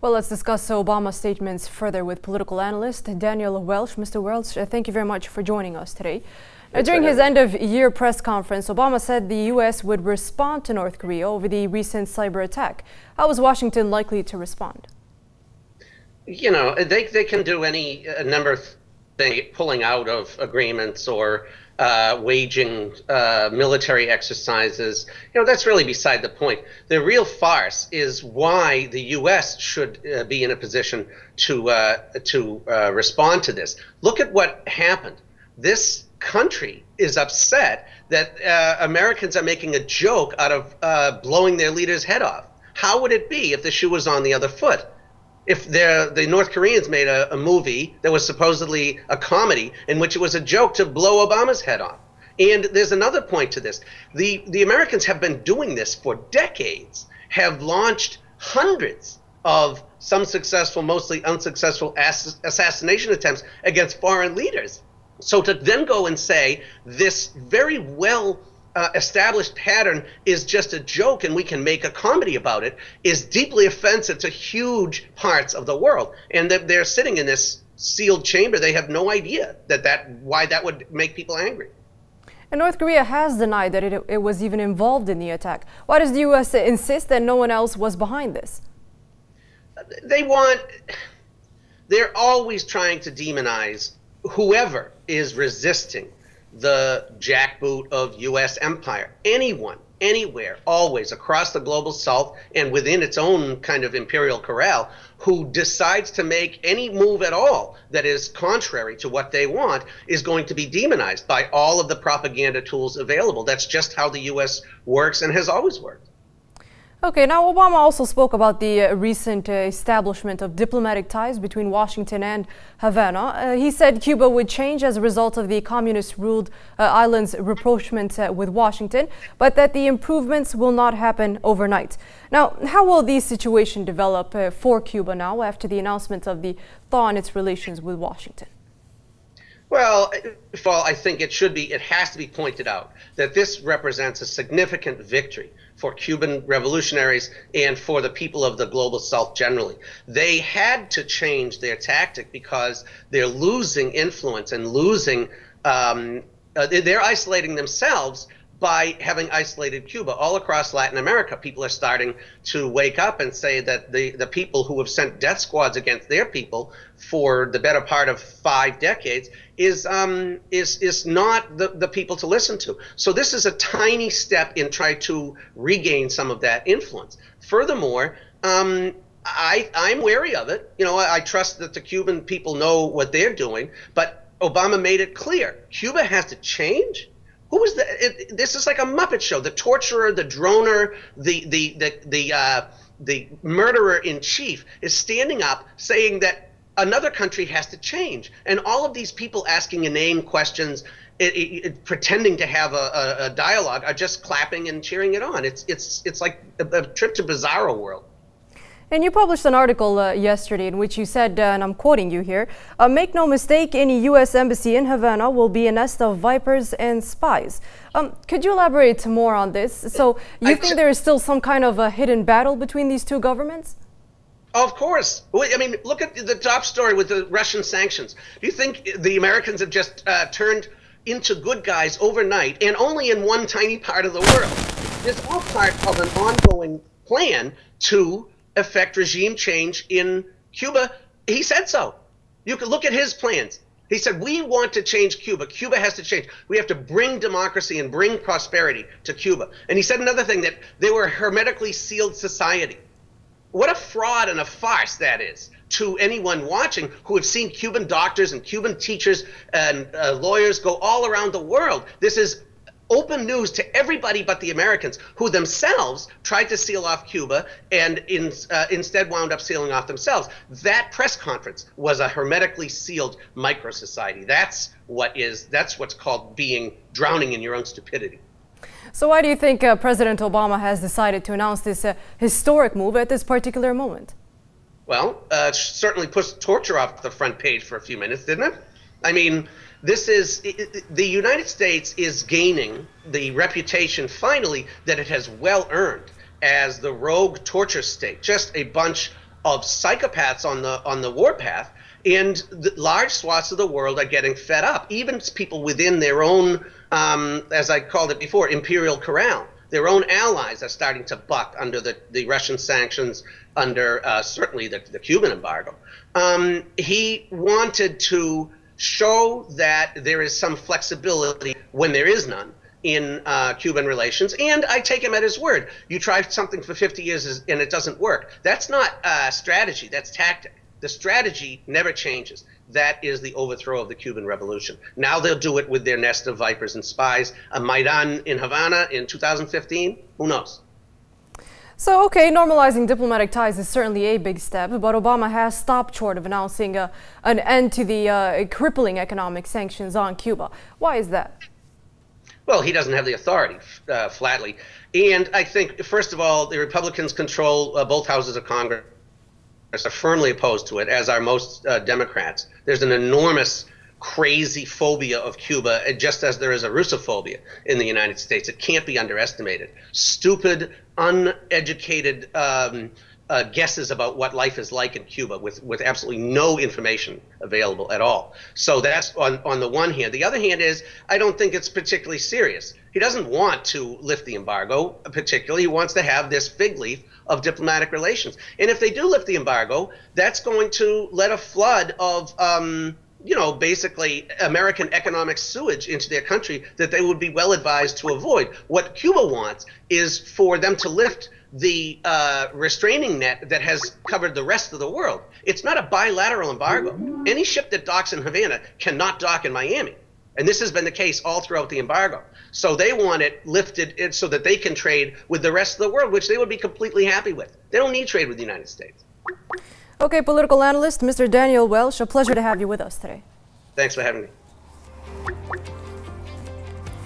Well, let's discuss Obama's statements further with political analyst Daniel Welch. Mr. Welch, thank you very much for joining us today. During his end-of-year press conference, Obama said the U.S. would respond to North Korea over the recent cyber attack. How is Washington likely to respond? You know, they can do any number of things, pulling out of agreements or waging military exercises. You know, that's really beside the point. The real farce is why the U.S. should be in a position to respond to this. Look at what happened. This country is upset that Americans are making a joke out of blowing their leader's head off. How would it be if the shoe was on the other foot? If the North Koreans made a movie that was supposedly a comedy in which it was a joke to blow Obama's head off. And there's another point to this. The Americans have been doing this for decades, have launched hundreds of some successful, mostly unsuccessful assassination attempts against foreign leaders. So to then go and say this very well established pattern is just a joke and we can make a comedy about it is deeply offensive to huge parts of the world. And that they're sitting in this sealed chamber. They have no idea why that would make people angry. And North Korea has denied that it was even involved in the attack. Why does the U.S. insist that no one else was behind this? They're always trying to demonize whoever is resisting the jackboot of U.S. empire. Anyone, anywhere, always, across the global south and within its own kind of imperial corral, who decides to make any move at all that is contrary to what they want is going to be demonized by all of the propaganda tools available. That's just how the U.S. works and has always worked. Okay, now Obama also spoke about the recent establishment of diplomatic ties between Washington and Havana. He said Cuba would change as a result of the communist-ruled island's rapprochement with Washington, but that the improvements will not happen overnight. Now, how will the situation develop for Cuba now after the announcement of the thaw in its relations with Washington? Well, first of all, I think it has to be pointed out that this represents a significant victory for Cuban revolutionaries and for the people of the global south generally. They had to change their tactic because they're losing influence and they're isolating themselves by having isolated Cuba. All across Latin America, people are starting to wake up and say that the people who have sent death squads against their people for the better part of 5 decades is not the people to listen to. So this is a tiny step in trying to regain some of that influence. Furthermore, I'm wary of it. You know, I trust that the Cuban people know what they're doing, but Obama made it clear. Cuba has to change. Who is this is like a Muppet show. The torturer, the droner, the murderer in chief is standing up saying that another country has to change. And all of these people asking inane questions, pretending to have a dialogue, are just clapping and cheering it on. It's like a trip to Bizarro World. And you published an article yesterday in which you said, and I'm quoting you here, make no mistake, any U.S. embassy in Havana will be a nest of vipers and spies. Could you elaborate more on this? So you think there is still some kind of a hidden battle between these two governments? Of course. I mean, look at the top story with the Russian sanctions. Do you think the Americans have just turned into good guys overnight and only in one tiny part of the world? It's all part of an ongoing plan to effect regime change in Cuba. He said so. You can look at his plans. He said, we want to change Cuba. Cuba has to change. We have to bring democracy and bring prosperity to Cuba. And he said another thing, that they were a hermetically sealed society. What a fraud and a farce that is to anyone watching who have seen Cuban doctors and Cuban teachers and lawyers go all around the world. This is open news to everybody but the Americans, who themselves tried to seal off Cuba and instead wound up sealing off themselves. That press conference was a hermetically sealed micro-society. That's what's called drowning in your own stupidity. So why do you think President Obama has decided to announce this historic move at this particular moment? Well, it certainly puts torture off the front page for a few minutes, didn't it? I mean, the United States is gaining the reputation finally that it has well earned as the rogue torture state, just a bunch of psychopaths on the warpath, and large swaths of the world are getting fed up. Even people within their own, as I called it before, imperial corral. Their own allies are starting to buck under the Russian sanctions, under certainly the Cuban embargo. He wanted to show that there is some flexibility when there is none in Cuban relations, and I take him at his word. You try something for 50 years and it doesn't work. That's not strategy, that's tactic. The strategy never changes. That is the overthrow of the Cuban Revolution. Now they'll do it with their nest of vipers and spies. A Maidan in Havana in 2015, who knows? So, okay, normalizing diplomatic ties is certainly a big step, but Obama has stopped short of announcing an end to the crippling economic sanctions on Cuba. Why is that? Well, he doesn't have the authority, flatly. And I think, first of all, the Republicans control both houses of Congress, are firmly opposed to it, as are most Democrats. There's an enormous, crazy phobia of Cuba, just as there is a Russophobia in the United States. It can't be underestimated. Stupid, uneducated guesses about what life is like in Cuba with absolutely no information available at all. So that's on the one hand. The other hand is, I don't think it's particularly serious. He doesn't want to lift the embargo particularly. He wants to have this fig leaf of diplomatic relations. And if they do lift the embargo, that's going to let a flood of you know, basically American economic sewage into their country that they would be well advised to avoid. What Cuba wants is for them to lift the restraining net that has covered the rest of the world. It's not a bilateral embargo. Any ship that docks in Havana cannot dock in Miami. And this has been the case all throughout the embargo. So they want it lifted so that they can trade with the rest of the world, which they would be completely happy with. They don't need trade with the United States. Okay, political analyst Mr. Daniel Welch, a pleasure to have you with us today. Thanks for having me.